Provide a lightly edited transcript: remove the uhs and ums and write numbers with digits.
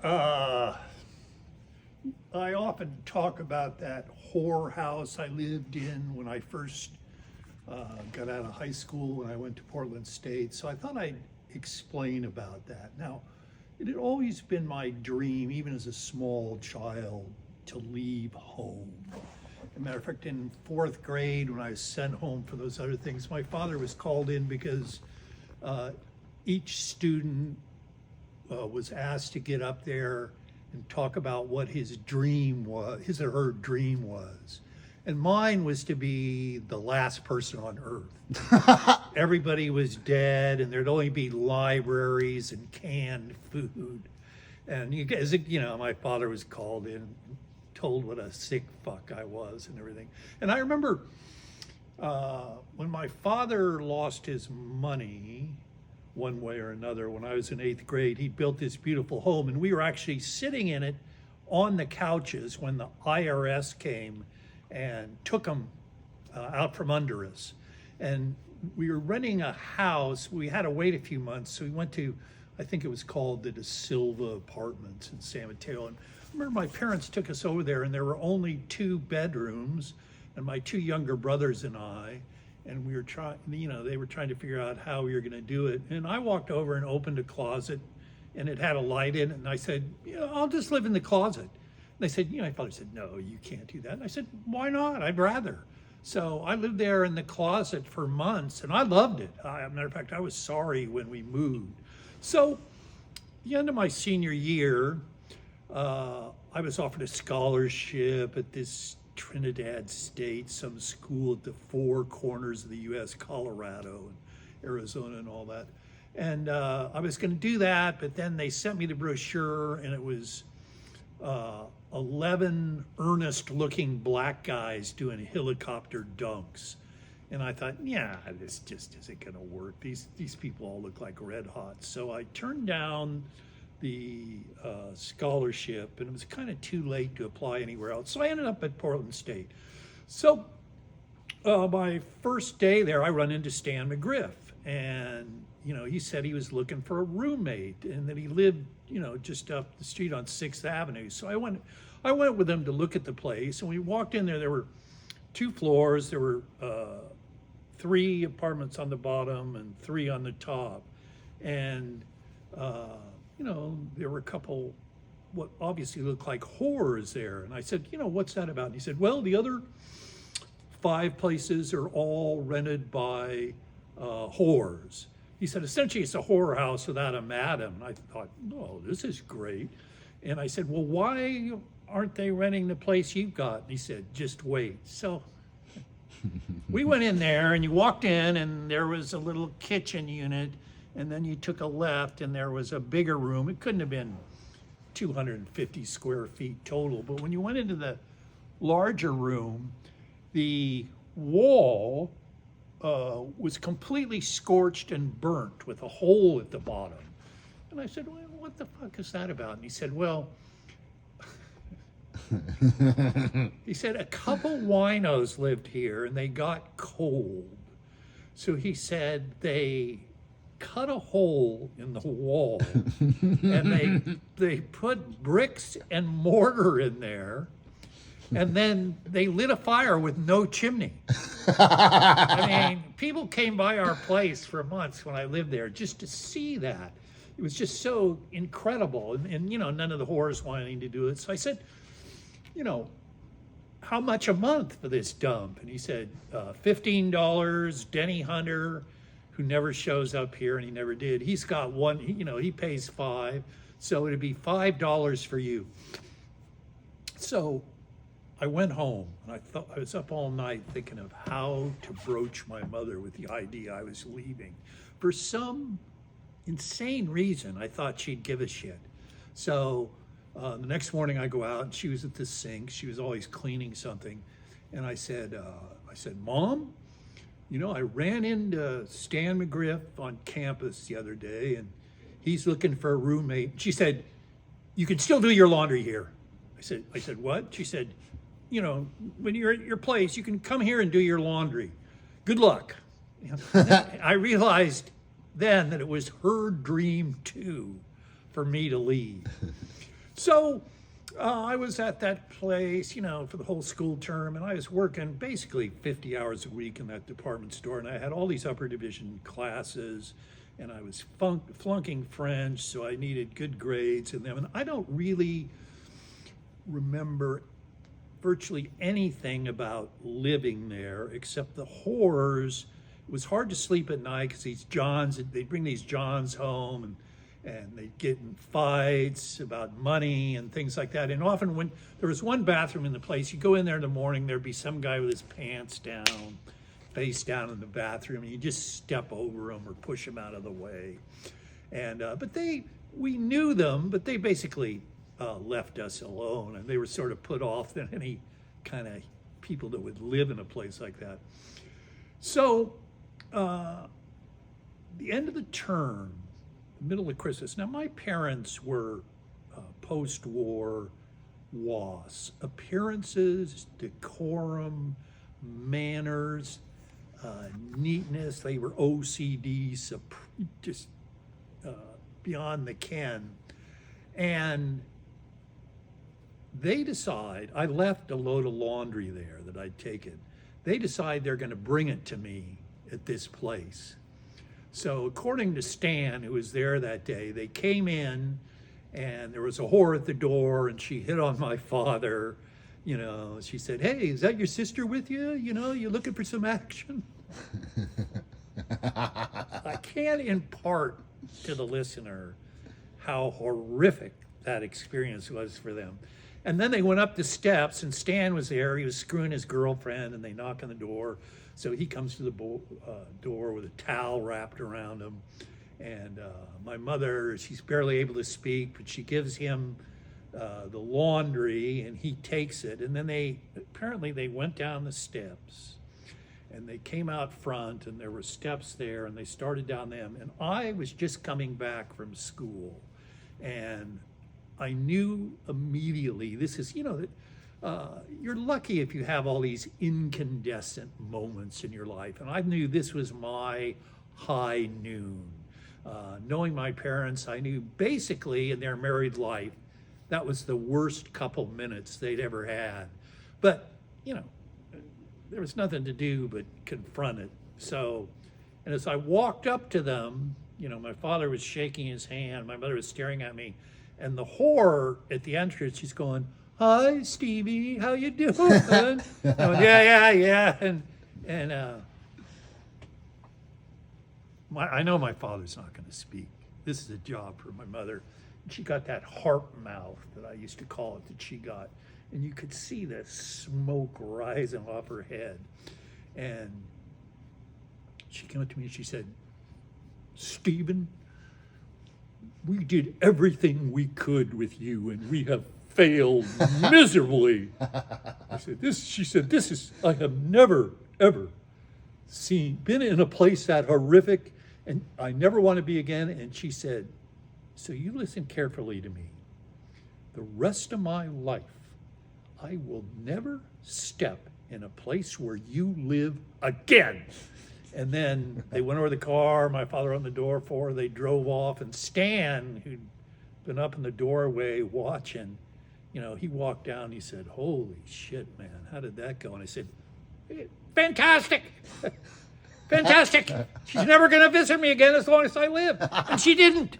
Uh, I often talk about that whorehouse I lived in when I first got out of high school when I went to Portland State. So I thought I'd explain about that. Now, it had always been my dream, even as a small child, to leave home. As a matter of fact, in fourth grade, when I was sent home for those other things, my father was called in because uh, each student was asked to get up there and talk about what his dream was, his or her dream was. And mine was to be the last person on earth. Everybody was dead, and there'd only be libraries and canned food. And you guys, my father was called in, told what a sick fuck I was and everything. And I remember when my father lost his money, one way or another, when I was in eighth grade, he built this beautiful home, and we were actually sitting in it on the couches when the IRS came and took them out from under us. And we were renting a house. We had to wait a few months, so we went to, I think it was called the De Silva Apartments in San Mateo. And I remember my parents took us over there, and there were only 2 bedrooms, and my 2 younger brothers and I. And we were trying, they were trying to figure out how we were going to do it. And I walked over and opened a closet, and it had a light in it. And I said, I'll just live in the closet. And they said, my father said, no, you can't do that. And I said, why not? I'd rather. So I lived there in the closet for months, and I loved it. As a matter of fact, I was sorry when we moved. So the end of my senior year, I was offered a scholarship at this Trinidad State, some school at the 4 corners of the U.S., Colorado and Arizona and all that. And I was going to do that, but then they sent me the brochure, and it was 11 earnest-looking black guys doing helicopter dunks. And I thought, yeah, this just isn't going to work. These people all look like red hot. So I turned down the scholarship, and it was kind of too late to apply anywhere else. So I ended up at Portland State. So my first day there, I run into Stan McGriff, and he said he was looking for a roommate, and that he lived just up the street on 6th Avenue. So I went with him to look at the place, and we walked in there. There were 2 floors. There were 3 apartments on the bottom and 3 on the top, and there were a couple what obviously looked like horrors there. And I said, what's that about? And he said, well, the other 5 places are all rented by whores. He said, essentially, it's a horror house without a madam. And I thought, oh, this is great. And I said, well, why aren't they renting the place you've got? And he said, just wait. So we went in there, and you walked in, and there was a little kitchen unit. And then you took a left, and there was a bigger room. It couldn't have been 250 square feet total. But when you went into the larger room, the wall was completely scorched and burnt with a hole at the bottom. And I said, well, what the fuck is that about? And he said, well, he said, a couple winos lived here, and they got cold. So he said they cut a hole in the wall, and they put bricks and mortar in there, and then they lit a fire with no chimney. I mean, people came by our place for months when I lived there just to see that. It was just so incredible, and none of the whores wanting to do it. So I said, how much a month for this dump? And he said, $15. Denny Hunter, who never shows up here, and he never did, he's got one, he pays $5, so it'd be $5 for you. So I went home, and I was up all night thinking of how to broach my mother with the idea I was leaving. For some insane reason, I thought she'd give a shit. So the next morning I go out, and she was at the sink. She was always cleaning something. And I said, Mom, I ran into Stan McGriff on campus the other day, and he's looking for a roommate. She said, you can still do your laundry here. I said, what? She said, when you're at your place, you can come here and do your laundry. Good luck. I realized then that it was her dream too for me to leave. So I was at that place, for the whole school term, and I was working basically 50 hours a week in that department store, and I had all these upper division classes, and I was flunking French, so I needed good grades in them. And I don't really remember virtually anything about living there except the horrors. It was hard to sleep at night because these Johns, they'd bring these Johns home, and they'd get in fights about money and things like that. And often when there was one bathroom in the place, you go in there in the morning, there'd be some guy with his pants down, face down in the bathroom, and you just step over him or push him out of the way. And but we knew them, but they basically left us alone, and they were sort of put off than any kind of people that would live in a place like that. So the end of the term, middle of Christmas. Now, my parents were post-war WAS. Appearances, decorum, manners, neatness. They were OCD, just beyond the ken. And they decide, I left a load of laundry there that I'd taken. They decide they're going to bring it to me at this place. So according to Stan, who was there that day, they came in and there was a whore at the door and she hit on my father. She said, "Hey, is that your sister with you? You looking for some action?" I can't impart to the listener how horrific that experience was for them. And then they went up the steps and Stan was there. He was screwing his girlfriend and they knock on the door. So he comes to the door with a towel wrapped around him. And my mother, she's barely able to speak, but she gives him the laundry and he takes it. And then they went down the steps and they came out front and there were steps there and they started down them. And I was just coming back from school and I knew immediately, this is, you're lucky if you have all these incandescent moments in your life. And I knew this was my high noon. Knowing my parents, I knew basically in their married life, that was the worst couple minutes they'd ever had. But, there was nothing to do but confront it. So, and as I walked up to them, my father was shaking his hand, my mother was staring at me, and the whore at the entrance, she's going, "Hi, Stevie, how you doing?" I went, yeah. And I know my father's not going to speak. This is a job for my mother. She got that harp mouth that I used to call it that she got. And you could see the smoke rising off her head. And she came up to me and she said, "Stephen, we did everything we could with you and we have failed miserably." She said, I have never, ever been in a place that horrific and I never want to be again. And she said, "So you listen carefully to me. The rest of my life, I will never step in a place where you live again." And then they went over the car, my father opened the door for her, they drove off, and Stan, who'd been up in the doorway watching, he walked down and he said, "Holy shit, man, how did that go?" And I said, "Fantastic! Fantastic! She's never going to visit me again as long as I live." And she didn't.